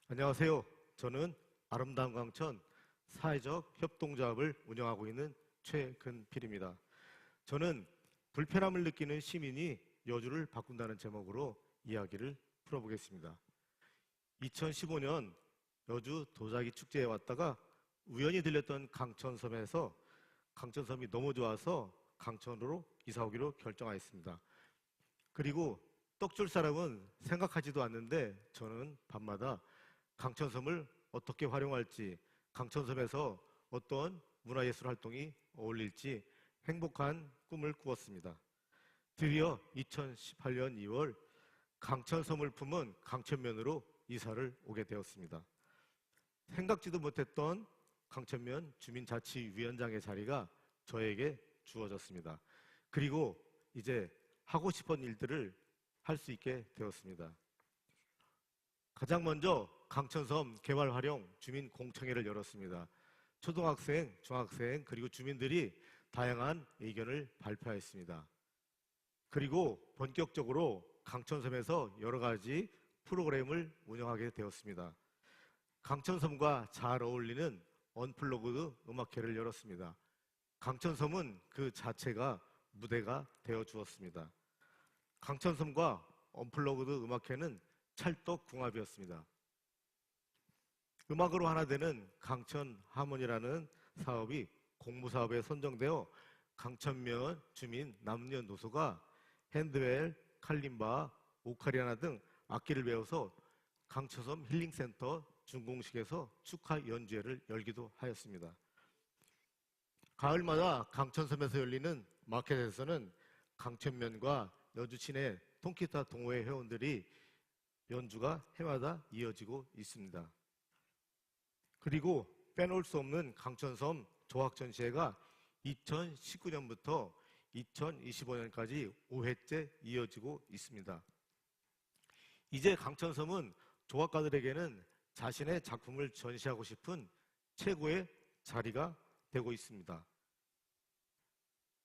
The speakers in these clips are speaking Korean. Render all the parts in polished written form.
안녕하세요. 저는 아름다운 광천 사회적 협동조합을 운영하고 있는 최근필입니다. 저는 불편함을 느끼는 시민이 여주를 바꾼다는 제목으로 이야기를 풀어보겠습니다. 2015년 여주 도자기 축제에 왔다가 우연히 들렸던 강천섬에서 강천섬이 너무 좋아서 강천으로 이사 오기로 결정하였습니다. 그리고 떡줄 사람은 생각하지도 않는데 저는 밤마다 강천섬을 어떻게 활용할지, 강천섬에서 어떤 문화예술 활동이 어울릴지 행복한 꿈을 꾸었습니다. 드디어 2018년 2월 강천섬을 품은 강천면으로 이사를 오게 되었습니다. 생각지도 못했던 강천면 주민자치위원장의 자리가 저에게 주어졌습니다. 그리고 이제 하고 싶은 일들을 할 수 있게 되었습니다. 가장 먼저 강천섬 개발 활용 주민 공청회를 열었습니다. 초등학생, 중학생, 그리고 주민들이 다양한 의견을 발표하였습니다. 그리고 본격적으로 강천섬에서 여러 가지 프로그램을 운영하게 되었습니다. 강천섬과 잘 어울리는 언플러그드 음악회를 열었습니다. 강천섬은 그 자체가 무대가 되어 주었습니다. 강천섬과 언플러그드 음악회는 찰떡궁합이었습니다. 음악으로 하나 되는 강천 하모니라는 사업이 공모사업에 선정되어 강천면 주민 남녀노소가 핸드웰, 칼림바, 오카리나 등 악기를 배워서 강천섬 힐링센터 준공식에서 축하 연주회를 열기도 하였습니다. 가을마다 강천섬에서 열리는 마켓에서는 강천면과 여주 시내 통기타 동호회 회원들이 연주가 해마다 이어지고 있습니다. 그리고 빼놓을 수 없는 강천섬 조각전시회가 2019년부터 2025년까지 5회째 이어지고 있습니다. 이제 강천섬은 조각가들에게는 자신의 작품을 전시하고 싶은 최고의 자리가 되고 있습니다.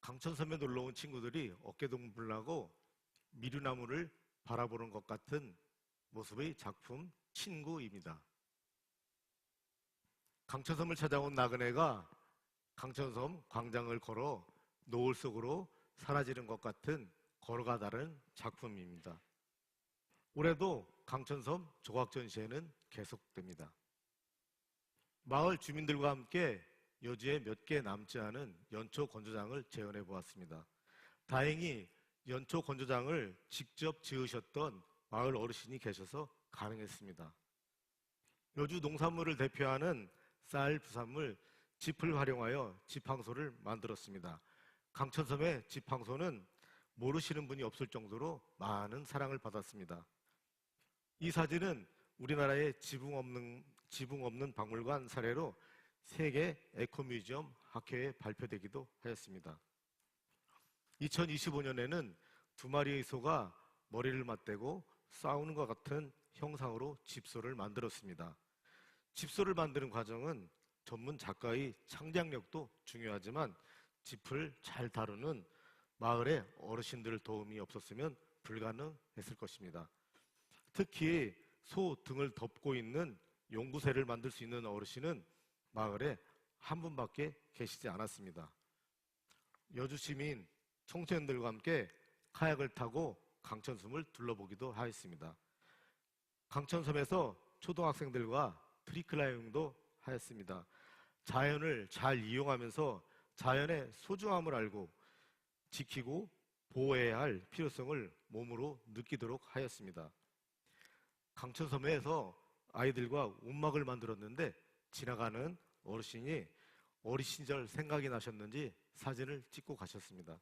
강천섬에 놀러온 친구들이 어깨동무를 미루나무를 바라보는 것 같은 모습의 작품 친구입니다. 강천섬을 찾아온 나그네가 강천섬 광장을 걸어 노을 속으로 사라지는 것 같은 걸어가다른 작품입니다. 올해도 강천섬 조각전시회는 계속됩니다. 마을 주민들과 함께 여주에 몇 개 남지 않은 연초 건조장을 재현해 보았습니다. 다행히 연초 건조장을 직접 지으셨던 마을 어르신이 계셔서 가능했습니다. 여주 농산물을 대표하는 쌀, 부산물, 짚을 활용하여 지팡소를 만들었습니다. 강천섬의 지팡소는 모르시는 분이 없을 정도로 많은 사랑을 받았습니다. 이 사진은 우리나라의 지붕 없는 박물관 사례로 세계 에코뮤지엄 학회에 발표되기도 하였습니다. 2025년에는 두 마리의 소가 머리를 맞대고 싸우는 것 같은 형상으로 집소를 만들었습니다. 집소를 만드는 과정은 전문 작가의 창작력도 중요하지만 짚을 잘 다루는 마을의 어르신들 도움이 없었으면 불가능했을 것입니다. 특히 소 등을 덮고 있는 용구새를 만들 수 있는 어르신은 마을에 한 분밖에 계시지 않았습니다. 여주 시민 청소년들과 함께 카약을 타고 강천섬을 둘러보기도 하였습니다. 강천섬에서 초등학생들과 트리클라이밍도 하였습니다. 자연을 잘 이용하면서 자연의 소중함을 알고 지키고 보호해야 할 필요성을 몸으로 느끼도록 하였습니다. 강천섬에서 아이들과 움막을 만들었는데 지나가는 어르신이 어린 시절 생각이 나셨는지 사진을 찍고 가셨습니다.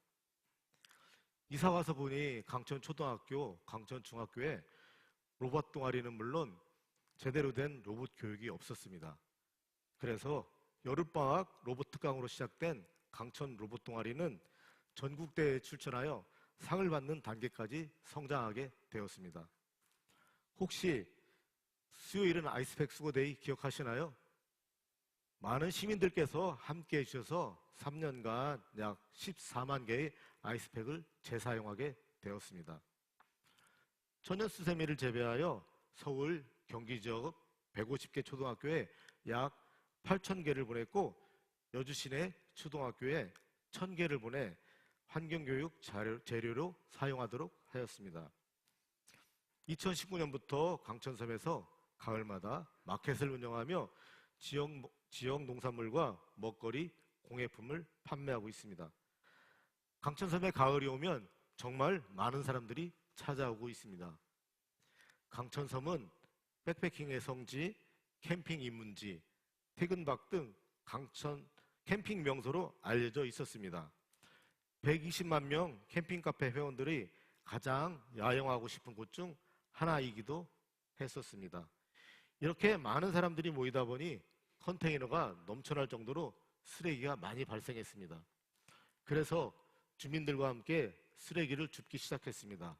이사 와서 보니 강천초등학교, 강천중학교에 로봇 동아리는 물론 제대로 된 로봇 교육이 없었습니다. 그래서 여름방학 로봇 특강으로 시작된 강천 로봇 동아리는 전국대회에 출전하여 상을 받는 단계까지 성장하게 되었습니다. 혹시 수요일은 아이스팩 수거데이 기억하시나요? 많은 시민들께서 함께 해주셔서 3년간 약 14만 개의 아이스팩을 재사용하게 되었습니다. 천연 수세미를 재배하여 서울, 경기 지역 150개 초등학교에 약 8,000개를 보냈고 여주 시내 초등학교에 1,000개를 보내 환경교육 재료로 사용하도록 하였습니다. 2019년부터 강천섬에서 가을마다 마켓을 운영하며 지역 농산물과 먹거리, 공예품을 판매하고 있습니다. 강천섬에 가을이 오면 정말 많은 사람들이 찾아오고 있습니다. 강천섬은 백패킹의 성지, 캠핑 입문지, 퇴근박 등 강천 캠핑 명소로 알려져 있었습니다. 120만 명 캠핑 카페 회원들이 가장 야영하고 싶은 곳 중 하나이기도 했었습니다. 이렇게 많은 사람들이 모이다 보니 컨테이너가 넘쳐날 정도로 쓰레기가 많이 발생했습니다. 그래서 주민들과 함께 쓰레기를 줍기 시작했습니다.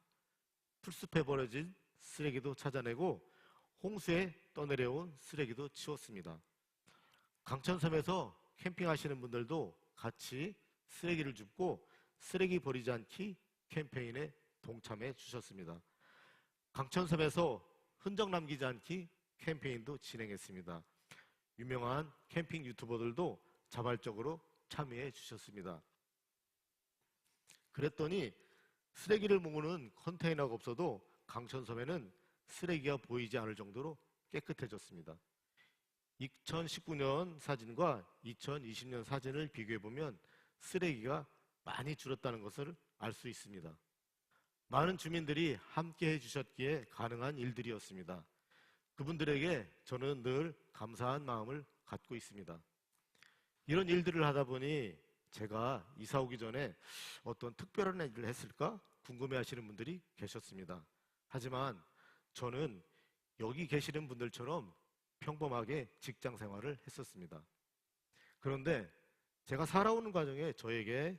풀숲에 버려진 쓰레기도 찾아내고 홍수에 떠내려온 쓰레기도 치웠습니다. 강천섬에서 캠핑하시는 분들도 같이 쓰레기를 줍고 쓰레기 버리지 않기 캠페인에 동참해 주셨습니다. 강천섬에서 흔적 남기지 않기 캠페인도 진행했습니다. 유명한 캠핑 유튜버들도 자발적으로 참여해 주셨습니다. 그랬더니 쓰레기를 모으는 컨테이너가 없어도 강천섬에는 쓰레기가 보이지 않을 정도로 깨끗해졌습니다. 2019년 사진과 2020년 사진을 비교해보면 쓰레기가 많이 줄었다는 것을 알 수 있습니다. 많은 주민들이 함께 해주셨기에 가능한 일들이었습니다. 그분들에게 저는 늘 감사한 마음을 갖고 있습니다. 이런 일들을 하다 보니 제가 이사 오기 전에 어떤 특별한 일을 했을까 궁금해하시는 분들이 계셨습니다. 하지만 저는 여기 계시는 분들처럼 평범하게 직장 생활을 했었습니다. 그런데 제가 살아오는 과정에 저에게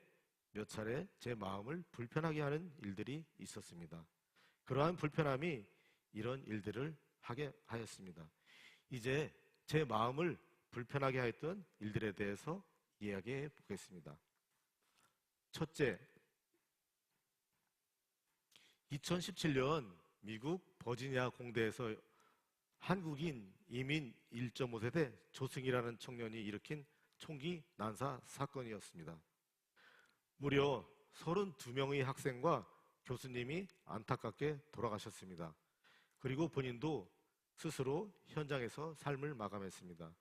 몇 차례 제 마음을 불편하게 하는 일들이 있었습니다. 그러한 불편함이 이런 일들을 하게 하였습니다. 이제 제 마음을 불편하게 하였던 일들에 대해서 이야기해 보겠습니다. 첫째, 2017년 미국 버지니아 공대에서 한국인 이민 1.5세대 조승이라는 청년이 일으킨 총기 난사 사건이었습니다. 무려 32명의 학생과 교수님이 안타깝게 돌아가셨습니다. 그리고 본인도 스스로 현장에서 삶을 마감했습니다.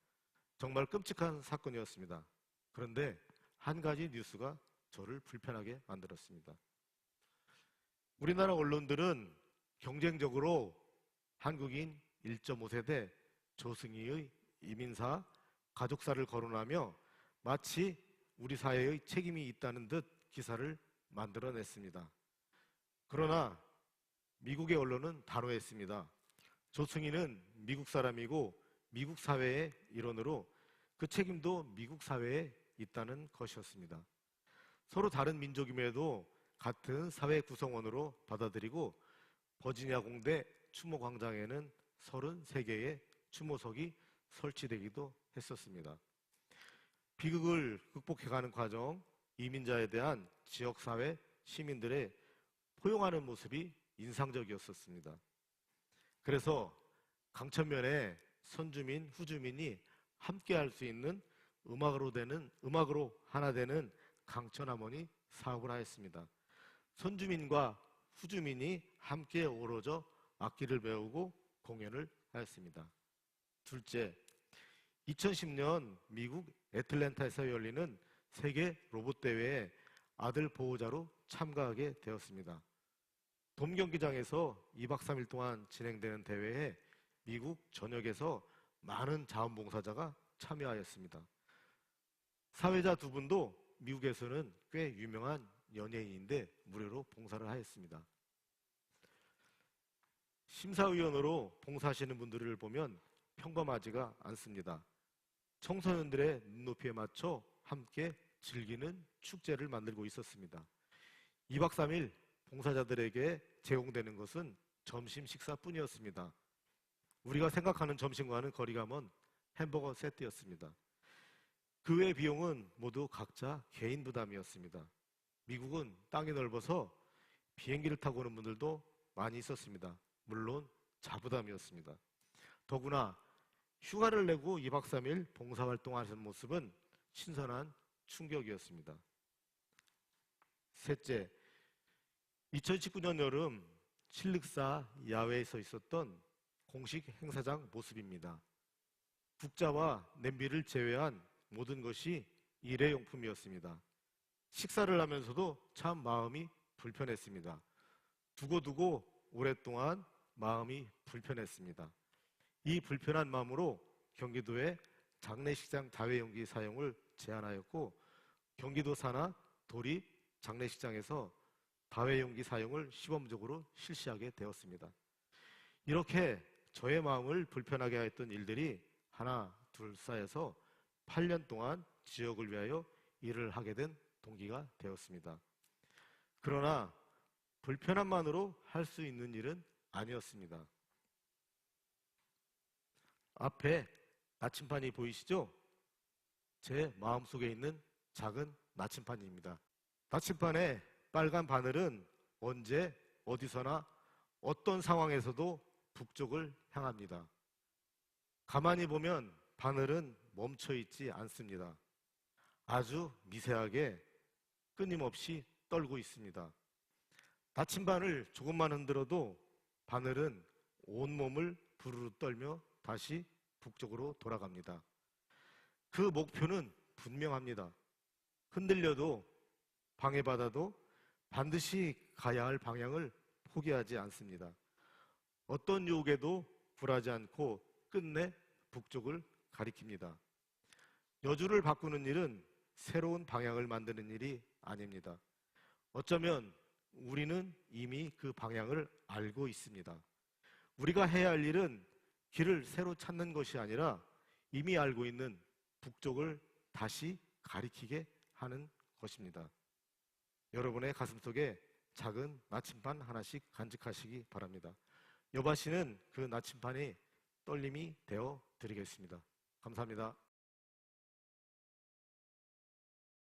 정말 끔찍한 사건이었습니다. 그런데 한 가지 뉴스가 저를 불편하게 만들었습니다. 우리나라 언론들은 경쟁적으로 한국인 1.5세대 조승희의 이민사, 가족사를 거론하며 마치 우리 사회의 책임이 있다는 듯 기사를 만들어냈습니다. 그러나 미국의 언론은 단호했습니다. 조승희는 미국 사람이고 미국 사회의 일원으로 그 책임도 미국 사회에 있다는 것이었습니다. 서로 다른 민족임에도 같은 사회 구성원으로 받아들이고 버지니아 공대 추모 광장에는 33개의 추모석이 설치되기도 했었습니다. 비극을 극복해가는 과정, 이민자에 대한 지역사회 시민들의 포용하는 모습이 인상적이었었습니다. 그래서 강천면에 선주민, 후주민이 함께 할 수 있는 음악으로 하나 되는 강천하모니 사업을 하였습니다. 선주민과 후주민이 함께 어우러져 악기를 배우고 공연을 하였습니다. 둘째, 2010년 미국 애틀랜타에서 열리는 세계 로봇 대회에 아들 보호자로 참가하게 되었습니다. 돔 경기장에서 2박 3일 동안 진행되는 대회에 미국 전역에서 많은 자원봉사자가 참여하였습니다. 사회자 두 분도 미국에서는 꽤 유명한 연예인인데 무료로 봉사를 하였습니다. 심사위원으로 봉사하시는 분들을 보면 평범하지가 않습니다. 청소년들의 눈높이에 맞춰 함께 즐기는 축제를 만들고 있었습니다. 2박 3일 봉사자들에게 제공되는 것은 점심 식사뿐이었습니다. 우리가 생각하는 점심과는 거리가 먼 햄버거 세트였습니다. 그 외 비용은 모두 각자 개인 부담이었습니다. 미국은 땅이 넓어서 비행기를 타고 오는 분들도 많이 있었습니다. 물론 자부담이었습니다. 더구나 휴가를 내고 2박 3일 봉사활동하시는 모습은 신선한 충격이었습니다. 셋째, 2019년 여름 신륵사 야외에서 있었던 공식 행사장 모습입니다. 국자와 냄비를 제외한 모든 것이 일회용품이었습니다. 식사를 하면서도 참 마음이 불편했습니다. 두고두고 오랫동안 마음이 불편했습니다. 이 불편한 마음으로 경기도에 장례식장 다회용기 사용을 제한하였고, 경기도 산하 도립 장례식장에서 다회용기 사용을 시범적으로 실시하게 되었습니다. 이렇게 저의 마음을 불편하게 하였던 일들이 하나, 둘 쌓여서 8년 동안 지역을 위하여 일을 하게 된 동기가 되었습니다. 그러나 불편함만으로 할 수 있는 일은 아니었습니다. 앞에 나침판이 보이시죠? 제 마음속에 있는 작은 나침판입니다. 나침판의 빨간 바늘은 언제 어디서나 어떤 상황에서도 북쪽을 향합니다. 가만히 보면 바늘은 멈춰 있지 않습니다. 아주 미세하게 끊임없이 떨고 있습니다. 나침반을 조금만 흔들어도 바늘은 온몸을 부르르 떨며 다시 북쪽으로 돌아갑니다. 그 목표는 분명합니다. 흔들려도 방해받아도 반드시 가야 할 방향을 포기하지 않습니다. 어떤 유혹에도 굴하지 않고 끝내 북쪽을 가리킵니다. 여주를 바꾸는 일은 새로운 방향을 만드는 일이 아닙니다. 어쩌면 우리는 이미 그 방향을 알고 있습니다. 우리가 해야 할 일은 길을 새로 찾는 것이 아니라 이미 알고 있는 북쪽을 다시 가리키게 하는 것입니다. 여러분의 가슴속에 작은 나침반 하나씩 간직하시기 바랍니다. 여바시는 그 나침반이 떨림이 되어 드리겠습니다. 감사합니다.